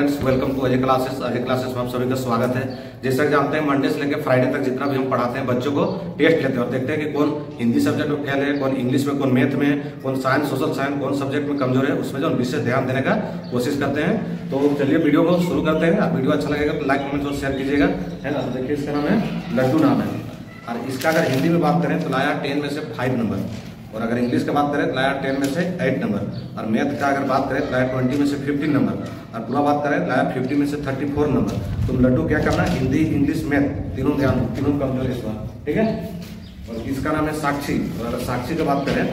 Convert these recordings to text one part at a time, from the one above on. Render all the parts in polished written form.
Friends, welcome to Ajay classes. Ajay classes में आप सभी का स्वागत है। जैसा कि जानते हैं, मंडे से लेकर फ्राइडे तक जितना भी हम पढ़ाते हैं बच्चों को टेस्ट लेते हैं और देखते हैं कि कौन हिंदी सब्जेक्ट में फेल है, कौन इंग्लिश में, कौन मैथ में, कौन साइंस, सोशल साइंस, कौन सब्जेक्ट में कमजोर है, उसमें जो विशेष ध्यान देने का कोशिश करते हैं। तो चलिए वीडियो को शुरू करते हैं। आप वीडियो अच्छा लगेगा तो लाइक कमेंट और शेयर कीजिएगा, है ना। तो देखिए, इसका नाम है लड्डू नाम है, और इसका अगर हिंदी में बात करें तो लाया 10 में से 5 नंबर, और अगर इंग्लिश का बात करें तो लाया 10 में से 8 नंबर, और मैथ का अगर बात करें तो लाया 20 में से 15 नंबर, और पूरा बात करें तो लाया 50 में से 34 नंबर। तुम लड्डू क्या करना, हिंदी, इंग्लिश, मैथ तीनों ध्यान, तीनों कमजोर इस बार, ठीक है। और इसका नाम है साक्षी, और अगर साक्षी का बात करें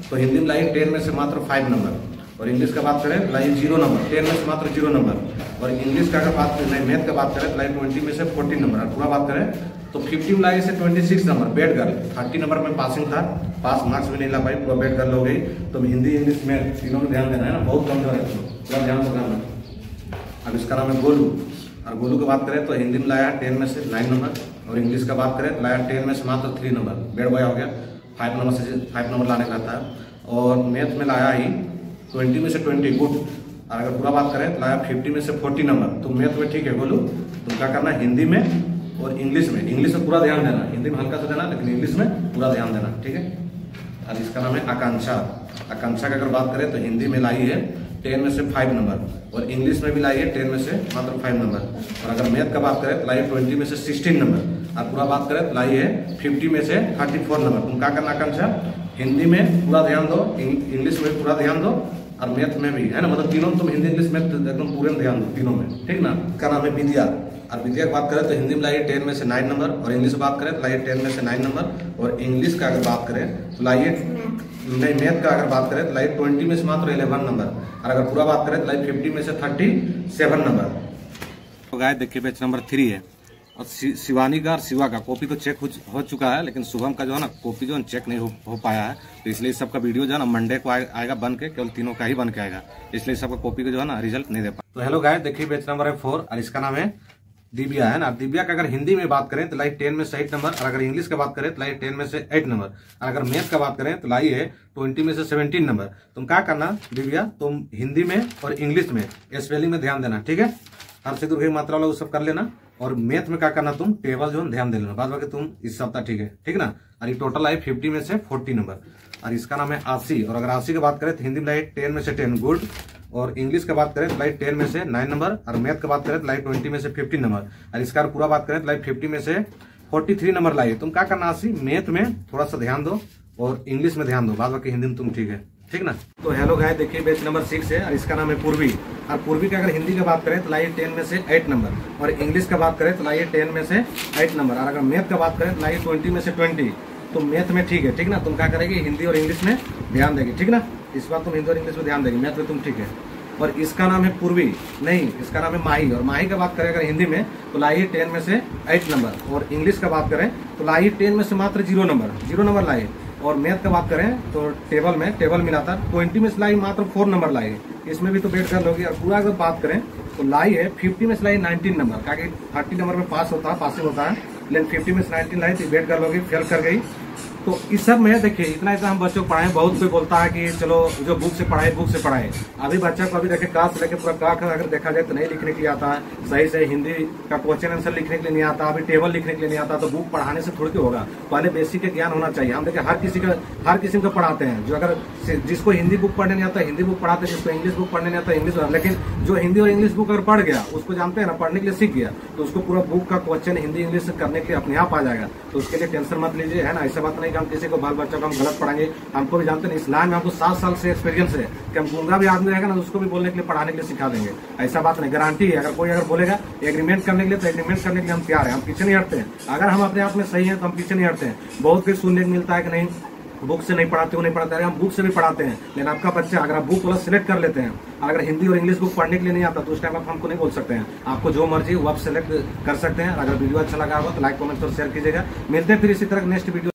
तो हिंदी में लाई 10 में से मात्र 5 नंबर, और इंग्लिश का बात करें तो लाई 0 नंबर, 10 में से मात्र 0 नंबर, और इंग्लिश का अगर बात करें, मैथ का बात करें तो लाई 20 में से 14 नंबर, और पूरा बात करें तो 50 में लाई से 26 नंबर। बेड गर्ल 30 नंबर में पासिंग था, पास मार्क्स भी नहीं ला पाई, पूरा बेड गर्ल हो गई। तो हिंदी, इंग्लिश, मैथ तीनों में ध्यान देना है ना, बहुत कमजोर है, पूरा ध्यान रखना। अब इसका नाम है गोलू, और गोलू की बात करें तो हिंदी में लाया 10 में से 9 नंबर, और इंग्लिश का बात करें तो लाया 10 में से मात्र 3 नंबर। बेड बॉय हो गया, 5 नंबर से 5 नंबर लाने का था, और मैथ में लाया ही 20 में से 20 गुड, और अगर पूरा बात करें तो लाया 50 में से 40 नंबर। तो मैथ में ठीक है गोलू, तो क्या करना, हिंदी में और इंग्लिश में, इंग्लिश में पूरा ध्यान देना, हिंदी में हल्का सा देना, लेकिन इंग्लिश में पूरा ध्यान देना, ठीक है। और इसका नाम है आकांक्षा। आकांक्षा की अगर बात करें तो हिंदी में लाई है 10 में से 5 नंबर, और इंग्लिश में भी लाई है 10 में से मात्र 5 नंबर, और अगर मैथ का बात करें तो लाई है 20 में से 16 नंबर, और पूरा बात करें तो लाई है 50 में से 34 नंबर। तुम क्या करना आकांक्षा, हिंदी में पूरा ध्यान दो, इंग्लिश में पूरा ध्यान दो, और मैथ में भी, है ना। मतलब तीनों तुम हिंदी, इंग्लिश, मैथ एकदम पूरे ध्यान दो तीनों में, ठीक ना। इसका नाम है विद्या, और विद्या की बात करें तो हिंदी में लाइए 10 में से 9 नंबर, और इंग्लिश में बात करें तो लाइए 10 में से 9 नंबर, और इंग्लिश का अगर बात करें तो लाइए नहीं, मैथ का अगर बात करें तो लाइए 20 में से मात्र 11 नंबर, और अगर पूरा बात करें तो लाइए 50 में से 37 नंबर। तो गाय देखिए, बैच नंबर 3 है, और शिवानी का और शिवा का कॉपी तो चेक हो चुका है, लेकिन शुभम का जो है ना कॉपी जो है चेक नहीं हो पाया है। तो इसलिए सबका वीडियो जो है ना मंडे को आएगा बन के, केवल तीनों का ही बन के आएगा, इसलिए सबका कॉपी का जो है ना रिजल्ट नहीं दे पाया। तो हेलो गाय, देखिए बैच नंबर है 4, और इसका नाम है दिव्या, है ना। दिव्या का अगर हिंदी में बात करें तो लाई 10 में से 8 नंबर, और अगर इंग्लिश का बात करें तो लाई 10 में से 8 नंबर, और अगर मैथ का बात करें तो लाई है 20 में से 17 नंबर। तुम क्या करना दिव्या, तुम हिंदी में और इंग्लिश में स्पेलिंग में ध्यान देना, ठीक है। हर से दूर मात्रा वाला सब कर लेना, और मैथ में क्या करना, तुम टेबल जो है ध्यान दे लेना, बाद बाकी तुम इस सप्ताह, ठीक है, ठीक ना। और ये टोटल आई 50 में से 40 नंबर, और इसका नाम है आशी, और अगर आशी की बात करें तो हिंदी में लाई 10 में से 10 गुड, और इंग्लिश का बात करें तो लाई 10 में से 9 नंबर, और मैथ का बात करें तो लाई 20 में से 15 नंबर, और इसका पूरा बात करें तो लाई 50 में से 43 नंबर लाई। तुम क्या करना आशी, मैथ में थोड़ा सा ध्यान दो और इंग्लिश में ध्यान दो, बाद बाकी हिंदी में तुम ठीक है, ठीक ना। तो हेलो गाय, देखिए बैच नंबर 6 है, और इसका नाम है पूर्वी, और पूर्वी का अगर हिंदी का बात करें तो लाइए 10 में से 8 नंबर, और इंग्लिश का बात करें तो लाइए 10 में से 8 नंबर, और अगर मैथ का बात करें तो लाइए 20 में से 20। तो मैथ में ठीक है, ठीक ना। तुम क्या करेगी, हिंदी और इंग्लिश में ध्यान देगी, ठीक ना। इस बार तुम हिंदी और इंग्लिश में ध्यान देगी, मैथ में तुम ठीक है। और इसका नाम है पूर्वी, नहीं, इसका नाम है माही, और माही का बात करें अगर हिंदी में तो लाइए 10 में से 8 नंबर, और इंग्लिश का बात करें तो लाइए 10 में से मात्र 0 नंबर लाइए, और मैथ का बात करें तो टेबल मिला था 20 में से लाई मात्र 4 नंबर लाई, इसमें भी तो बेट गर्ल होगी। और पूरा अगर बात करें तो लाई है 50 में से लाई 19 नंबर, क्या 30 नंबर में पासिंग होता है, लेकिन 50 में से 19 लाई तो बेट गर्ल होगी, फेल कर गई। तो इस सब में देखिए, इतना हम बच्चों को पढ़ाएं। बहुत कोई बोलता है कि चलो जो बुक से पढ़ाए, अभी बच्चा को अभी देखिए क्लास लेके पूरा का अगर देखा जाए तो नहीं लिखने के लिए आता है, सही से हिंदी का क्वेश्चन आंसर लिखने के लिए नहीं आता, अभी टेबल लिखने के लिए नहीं आता, तो बुक पढ़ाने से थोड़ी होगा, पहले बेसिक ज्ञान होना चाहिए। हम देखिए हर किसी को पढ़ाते हैं, जो अगर जिसको हिंदी बुक पढ़ने नहीं आता हिंदी बुक पढ़ाते हैं, जिसको इंग्लिश बुक पढ़ने नहीं आता इंग्लिश, लेकिन जो हिंदी और इंग्लिश बुक अगर पढ़ गया, उसको जानते हैं ना, पढ़ने के लिए सीख गया, तो उसको पूरा बुक का क्वेश्चन हिंदी इंग्लिश करने के लिए अपने आप आ जाएगा। तो उसके लिए टेंशन मत लीजिए, है ना। ऐसा बात नहीं कि हम किसी को बाल बच्चों को हम गलत पढ़ाएंगे, हमको भी जानते हैं इस लाइन में हमको 7 साल से एक्सपीरियंस है कि हम गूंगा भी आदमी रहेगा ना, उसको भी बोलने के लिए पढ़ाने के लिए सिखा देंगे। ऐसा बात नहीं, गारंटी है। अगर कोई बोलेगा एग्रीमेंट करने के लिए, तो एग्रीमेंट करने के लिए हम तैयार हैं, हम पीछे नहीं हटते हैं। अगर हम अपने आप में सही हैं तो हम पीछे नहीं हटते हैं। बहुत फिर सुनने को मिलता है कि नहीं बुक से नहीं पढ़ाते हो, नहीं पढ़ाते हैं, हम बुक से भी पढ़ाते हैं, लेकिन आपका बच्चा अगर आप बुक वाला सिलेक्ट कर लेते हैं, अगर हिंदी और इंग्लिश बुक पढ़ने के लिए नहीं आता तो उस टाइम आप हमको नहीं बोल सकते हैं। आपको जो मर्जी वो आप सिलेक्ट कर सकते हैं। अगर वीडियो अच्छा लगा होगा तो लाइक कमेंट और शेयर कीजिएगा। मिलते हैं फिर इसी तरह नेक्स्ट वीडियो।